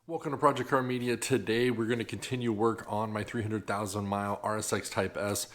Welcome to Project Car Media. Today we're going to continue work on my 300,000 mile RSX Type-S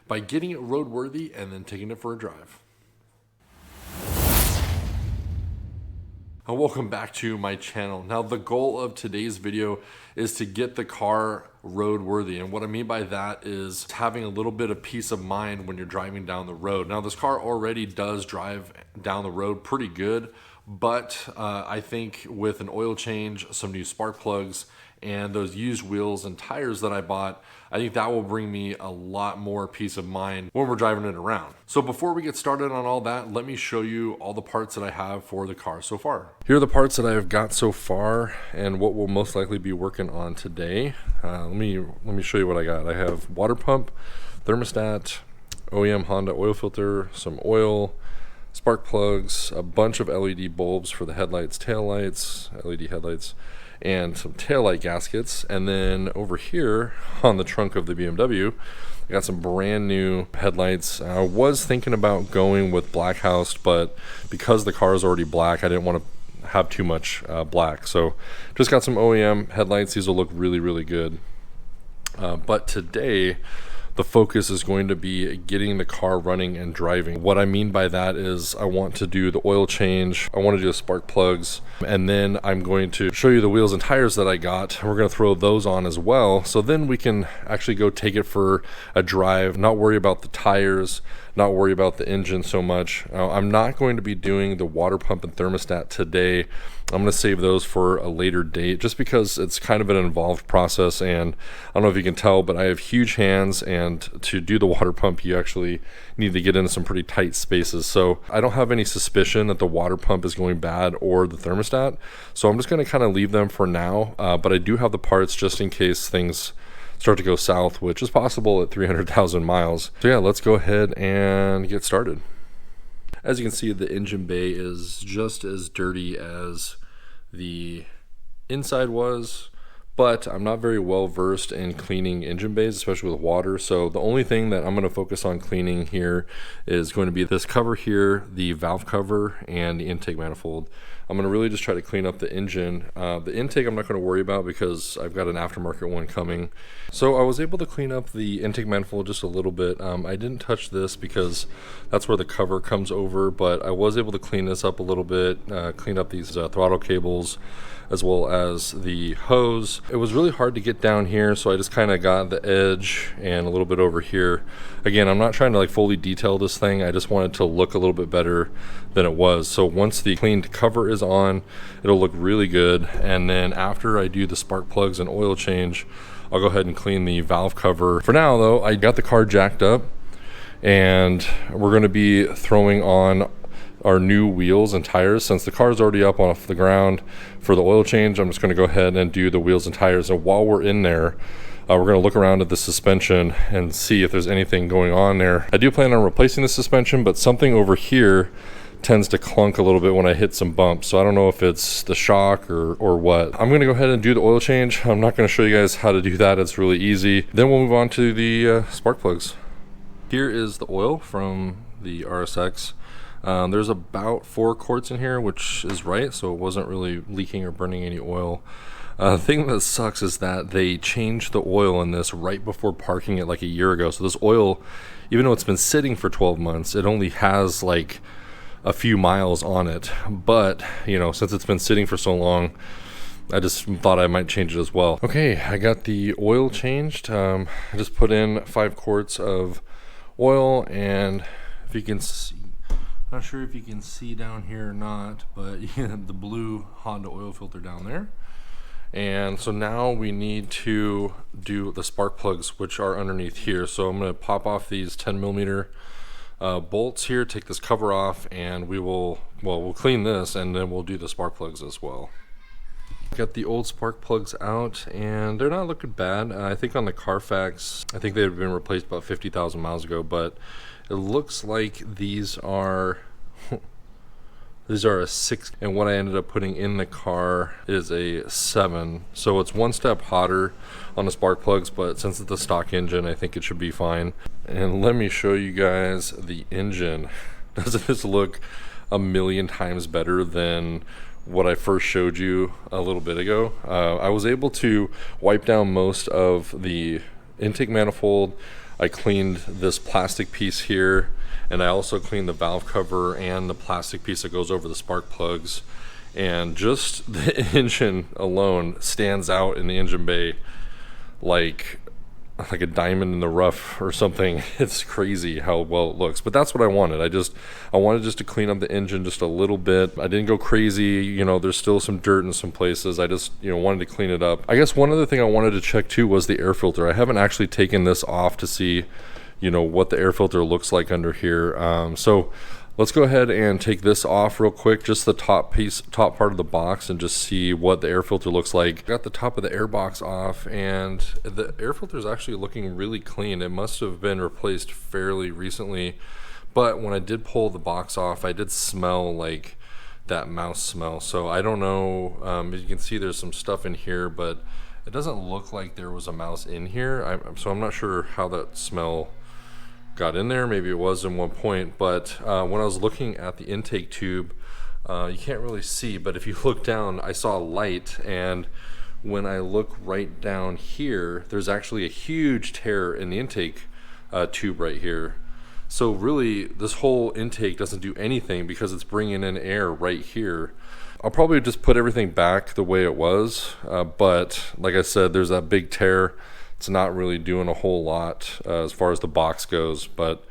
by getting it roadworthy and then taking it for a drive. And welcome back to my channel. Now the goal of today's video is to get the car roadworthy, and what I mean by that is having a little bit of peace of mind when you're driving down the road. Now this car already does drive down the road pretty good, but I think with an oil change, some new spark plugs, and those used wheels and tires that I bought, I think that will bring me a lot more peace of mind when we're driving it around. So before we get started on all that, let me show you all the parts that I have for the car so far. Here are the parts that I've got so far and what we'll most likely be working on today. Let me show you what I got. I have water pump, thermostat, OEM Honda oil filter, some oil, spark plugs, a bunch of LED bulbs for the headlights, taillights, LED headlights, and some taillight gaskets. And then over here on the trunk of the BMW, I got some brand new headlights. I was thinking about going with black housed, but because the car is already black, I didn't want to have too much black. So just got some OEM headlights. These will look really, really good. But today, the focus is going to be getting the car running and driving. What I mean by that is I want to do the oil change, I want to do the spark plugs, and then I'm going to show you the wheels and tires that I got. We're going to throw those on as well, so then we can actually go take it for a drive, not worry about the tires, not worry about the engine so much. I'm not going to be doing the water pump and thermostat today. I'm going to save those for a later date just because it's kind of an involved process, and I don't know if you can tell, but I have huge hands, and to do the water pump you actually need to get into some pretty tight spaces. So I don't have any suspicion that the water pump is going bad or the thermostat, so I'm just going to kind of leave them for now, but I do have the parts just in case things start to go south, which is possible at 300,000 miles. So yeah, let's go ahead and get started. As you can see, the engine bay is just as dirty as the inside was, but I'm not very well versed in cleaning engine bays, especially with water. So the only thing that I'm going to focus on cleaning here is going to be this cover here, the valve cover, and the intake manifold. I'm going to really just try to clean up the engine. The intake I'm not going to worry about because I've got an aftermarket one coming. So I was able to clean up the intake manifold just a little bit. I didn't touch this because that's where the cover comes over, but I was able to clean this up a little bit, clean up these throttle cables, as well as the hose. It was really hard to get down here, so I just kind of got the edge and a little bit over here. Again, I'm not trying to like fully detail this thing, I just wanted to look a little bit better than it was. So once the cleaned cover is on, it'll look really good, and then after I do the spark plugs and oil change, I'll go ahead and clean the valve cover. For now though, I got the car jacked up, and we're going to be throwing on our new wheels and tires. Since the car is already up off the ground for the oil change, I'm just going to go ahead and do the wheels and tires. And while we're in there, we're going to look around at the suspension and see if there's anything going on there. I do plan on replacing the suspension, but something over here tends to clunk a little bit when I hit some bumps, so I don't know if it's the shock or what. I'm going to go ahead and do the oil change. I'm not going to show you guys how to do that, it's really easy. Then we'll move on to the spark plugs. Here is the oil from the RSX. There's about 4 quarts in here, which is right, so it wasn't really leaking or burning any oil. The thing that sucks is that they changed the oil in this right before parking it like a year ago. So this oil, even though it's been sitting for 12 months, it only has like a few miles on it. But, you know, since it's been sitting for so long, I just thought I might change it as well. Okay, I got the oil changed. I just put in 5 quarts of oil, and if you can see, not sure if you can see down here or not, but the blue Honda oil filter down there. And so now we need to do the spark plugs, which are underneath here. So I'm going to pop off these 10mm bolts here, take this cover off, and we'll clean this, and then we'll do the spark plugs as well. Got the old spark plugs out, and they're not looking bad. I think on the Carfax, I think they've been replaced about 50,000 miles ago, but it looks like these are a 6, and what I ended up putting in the car is a 7. So it's one step hotter on the spark plugs, but since it's the stock engine, I think it should be fine. And let me show you guys the engine. Doesn't this look a million times better than what I first showed you a little bit ago. I was able to wipe down most of the intake manifold. I cleaned this plastic piece here, and I also cleaned the valve cover and the plastic piece that goes over the spark plugs. And just the engine alone stands out in the engine bay like a diamond in the rough or something. It's crazy how well it looks, but that's what I wanted. I wanted just to clean up the engine just a little bit. I didn't go crazy, you know, there's still some dirt in some places. I just, you know, wanted to clean it up. I guess one other thing I wanted to check too was the air filter. I haven't actually taken this off to see, you know, what the air filter looks like under here. So let's go ahead and take this off real quick, just the top part of the box, and just see what the air filter looks like. Got the top of the air box off, and the air filter is actually looking really clean. It must have been replaced fairly recently, but when I did pull the box off, I did smell like that mouse smell. So I don't know, as you can see there's some stuff in here, but it doesn't look like there was a mouse in here. So I'm not sure how that smell got in there. Maybe it was in one point, but when I was looking at the intake tube, you can't really see, but if you look down, I saw a light, and when I look right down here, there's actually a huge tear in the intake tube right here. So really this whole intake doesn't do anything because it's bringing in air right here. I'll probably just put everything back the way it was, but like I said, there's that big tear. It's not really doing a whole lot as far as the box goes, but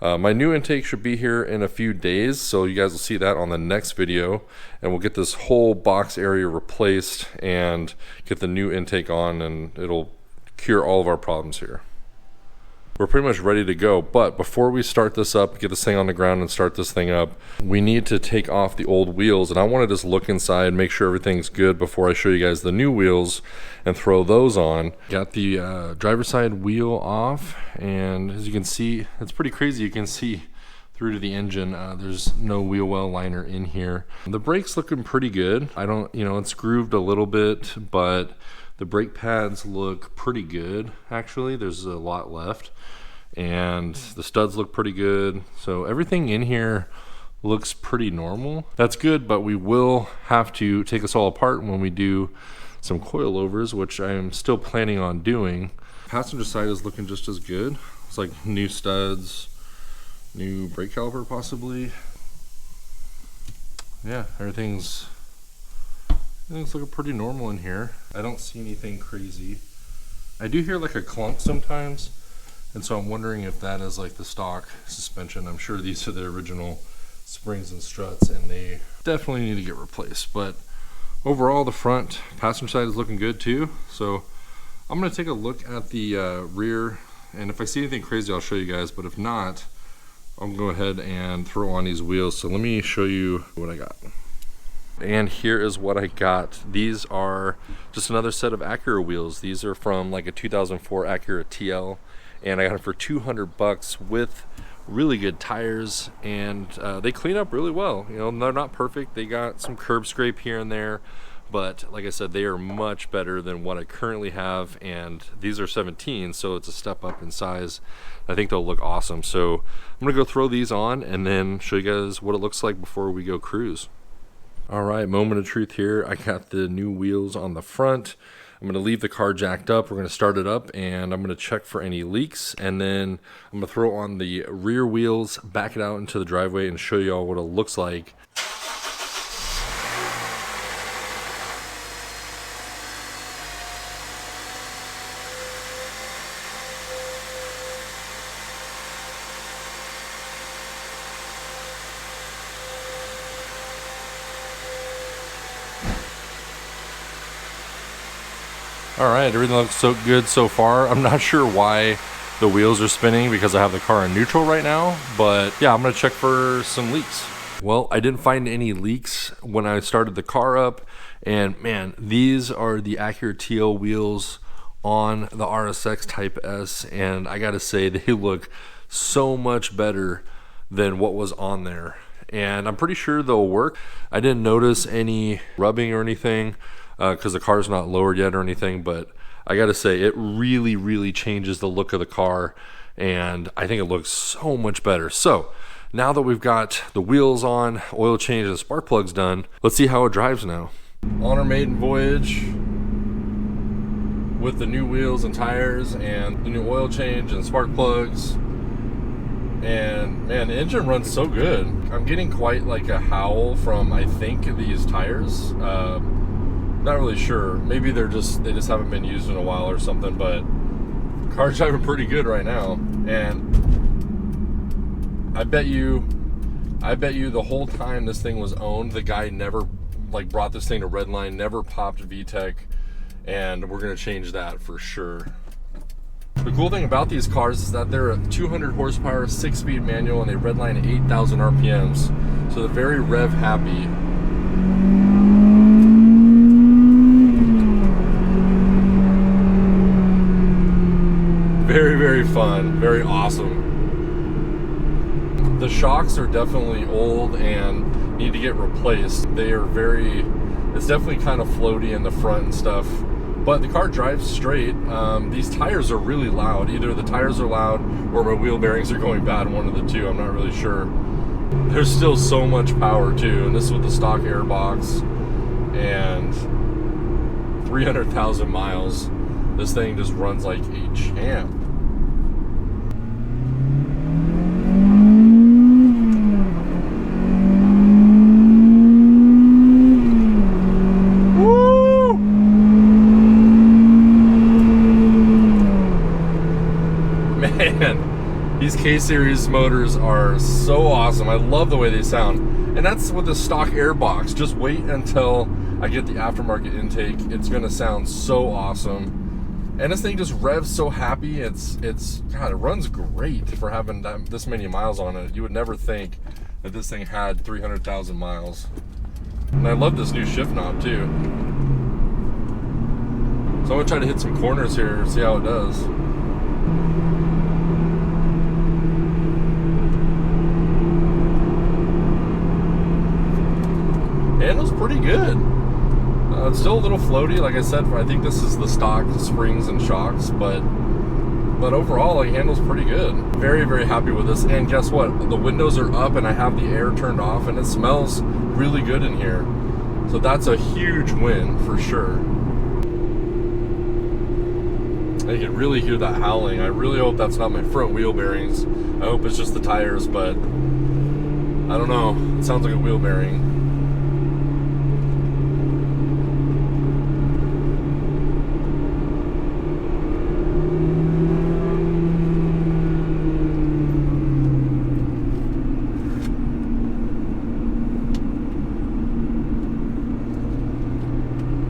my new intake should be here in a few days, so you guys will see that on the next video, and we'll get this whole box area replaced and get the new intake on, and it'll cure all of our problems here. We're pretty much ready to go, but before we start this up, get this thing on the ground and start this thing up, we need to take off the old wheels, and I want to just look inside, make sure everything's good before I show you guys the new wheels and throw those on. Got the driver's side wheel off, and as you can see, it's pretty crazy. You can see through to the engine. There's no wheel well liner in here. The brakes looking pretty good. I don't, you know, it's grooved a little bit, but the brake pads look pretty good, actually. There's a lot left, and the studs look pretty good. So everything in here looks pretty normal. That's good, but we will have to take this all apart when we do some coilovers, which I'm still planning on doing. Passenger side is looking just as good. It's like new studs, new brake caliper possibly. Yeah, everything's looking pretty normal in here. I don't see anything crazy. I do hear like a clunk sometimes, and so I'm wondering if that is like the stock suspension. I'm sure these are the original springs and struts, and they definitely need to get replaced. But overall, the front passenger side is looking good too. So I'm going to take a look at the rear, and if I see anything crazy, I'll show you guys. But if not, I'll go ahead and throw on these wheels. So let me show you what I got. And here is what I got. These are just another set of Acura wheels. These are from like a 2004 Acura TL, and I got them for 200 bucks with really good tires, and they clean up really well. You know, they're not perfect. They got some curb scrape here and there, but like I said, they are much better than what I currently have, and these are 17, so it's a step up in size. I think they'll look awesome. So I'm gonna go throw these on and then show you guys what it looks like before we go cruise. All right, moment of truth here. I got the new wheels on the front. I'm gonna leave the car jacked up. We're gonna start it up, and I'm gonna check for any leaks, and then I'm gonna throw on the rear wheels, back it out into the driveway, and show you all what it looks like. All right, everything looks so good so far. I'm not sure why the wheels are spinning because I have the car in neutral right now, but yeah, I'm gonna check for some leaks. Well, I didn't find any leaks when I started the car up, and man, these are the Acura TL wheels on the RSX Type-S, and I gotta say, they look so much better than what was on there, and I'm pretty sure they'll work. I didn't notice any rubbing or anything, because the car's not lowered yet or anything, but I gotta say, it really changes the look of the car, and I think it looks so much better. So now that we've got the wheels on, oil change, and spark plugs done, let's see how it drives now. On our maiden voyage with the new wheels and tires and the new oil change and spark plugs. And man, the engine runs so good. I'm getting quite like a howl from, I think, these tires. Not really sure. Maybe they just haven't been used in a while or something, but car's driving pretty good right now. And I bet you the whole time this thing was owned, the guy never like brought this thing to Redline, never popped VTEC, and we're gonna change that for sure. The cool thing about these cars is that they're a 200 horsepower, 6-speed manual, and they redline at 8,000 RPMs. So they're very rev happy. Very, very fun, very awesome. The shocks are definitely old and need to get replaced. They are it's definitely kind of floaty in the front and stuff. But the car drives straight. These tires are really loud. Either the tires are loud or my wheel bearings are going bad, one of the two. I'm not really sure. There's still so much power too, and this is with the stock airbox and 300,000 miles. This thing just runs like a champ. Man, these K-Series motors are so awesome. I love the way they sound. And that's with the stock airbox. Just wait until I get the aftermarket intake. It's gonna sound so awesome. And this thing just revs so happy. God, it runs great for having this many miles on it. You would never think that this thing had 300,000 miles. And I love this new shift knob too. So I'm gonna try to hit some corners here, see how it does. Handles pretty good. It's still a little floaty, like I said. I think this is the stock springs and shocks, but overall, like, handles pretty good. Very, very happy with this. And guess what? The windows are up, and I have the air turned off, and it smells really good in here. So that's a huge win for sure. I can really hear that howling. I really hope that's not my front wheel bearings. I hope it's just the tires, but I don't know. It sounds like a wheel bearing.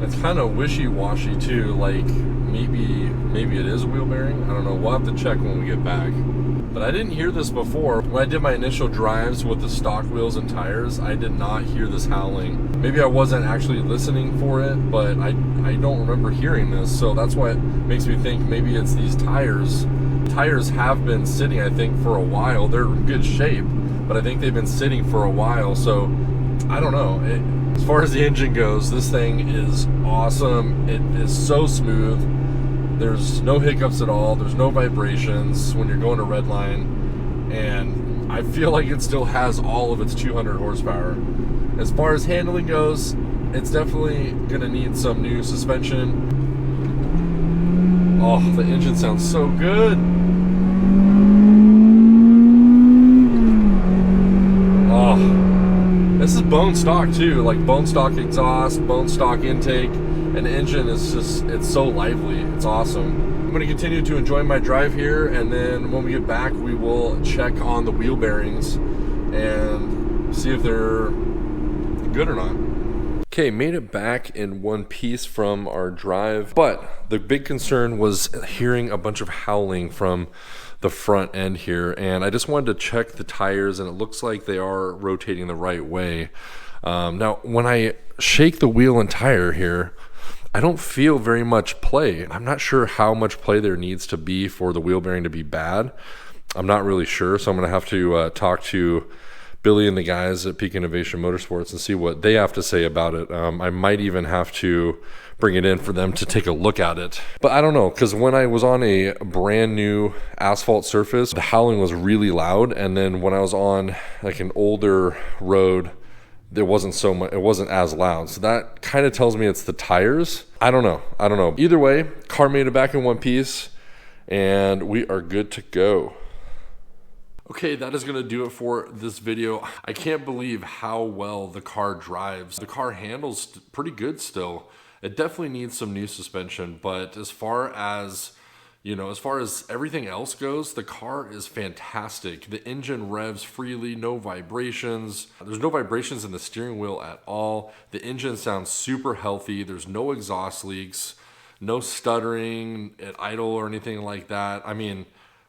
It's kind of wishy-washy too, like maybe it is a wheel bearing. I don't know, we'll have to check when we get back. But I didn't hear this before. When I did my initial drives with the stock wheels and tires, I did not hear this howling. Maybe I wasn't actually listening for it, but I don't remember hearing this, so that's why it makes me think maybe it's these tires. Tires have been sitting, I think, for a while. They're in good shape, but I think they've been sitting for a while, so I don't know. As far as the engine goes, this thing is awesome. It is so smooth. There's no hiccups at all. There's no vibrations when you're going to Redline. And I feel like it still has all of its 200 horsepower. As far as handling goes, it's definitely going to need some new suspension. Oh, the engine sounds so good. Oh. This is bone stock too, like bone stock exhaust, bone stock intake, and the engine is just, it's so lively. It's awesome. I'm going to continue to enjoy my drive here, and then when we get back, we will check on the wheel bearings and see if they're good or not. Okay, made it back in one piece from our drive, but the big concern was hearing a bunch of howling from the front end here, and I just wanted to check the tires, and it looks like they are rotating the right way. Now, when I shake the wheel and tire here, I don't feel very much play. I'm not sure how much play there needs to be for the wheel bearing to be bad. I'm not really sure, so I'm gonna have to talk to Billy and the guys at Peak Innovation Motorsports and see what they have to say about it. I might even have to bring it in for them to take a look at it. But I don't know, because when I was on a brand new asphalt surface, the howling was really loud. And then when I was on like an older road, there wasn't so much, it wasn't as loud. So that kind of tells me it's the tires. I don't know. Either way, car made it back in one piece and we are good to go. Okay, that is gonna do it for this video. I can't believe how well the car drives. The car handles pretty good still. It definitely needs some new suspension, but as far as, you know, as far as everything else goes, the car is fantastic. The engine revs freely, no vibrations. There's no vibrations in the steering wheel at all. The engine sounds super healthy. There's no exhaust leaks, no stuttering at idle or anything like that. I mean,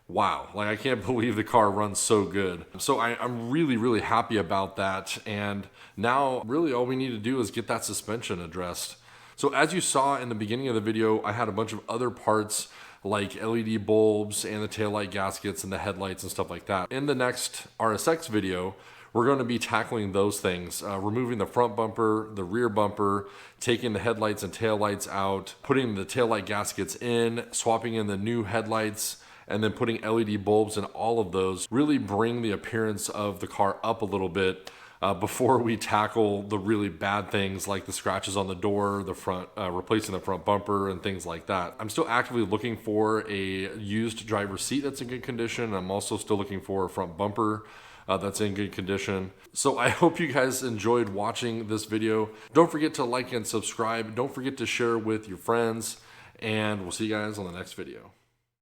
wow, like I can't believe the car runs so good. So I'm really happy about that. And now really all we need to do is get that suspension addressed. So as you saw in the beginning of the video, I had a bunch of other parts like LED bulbs and the taillight gaskets and the headlights and stuff like that. In the next RSX video, we're going to be tackling those things, removing the front bumper, the rear bumper, taking the headlights and taillights out, putting the taillight gaskets in, swapping in the new headlights, and then putting LED bulbs in all of those. Really bring the appearance of the car up a little bit before we tackle the really bad things like the scratches on the door, the front, replacing the front bumper and things like that. I'm still actively looking for a used driver's seat that's in good condition. I'm also still looking for a front bumper that's in good condition. So I hope you guys enjoyed watching this video. Don't forget to like and subscribe. Don't forget to share with your friends, and we'll see you guys on the next video.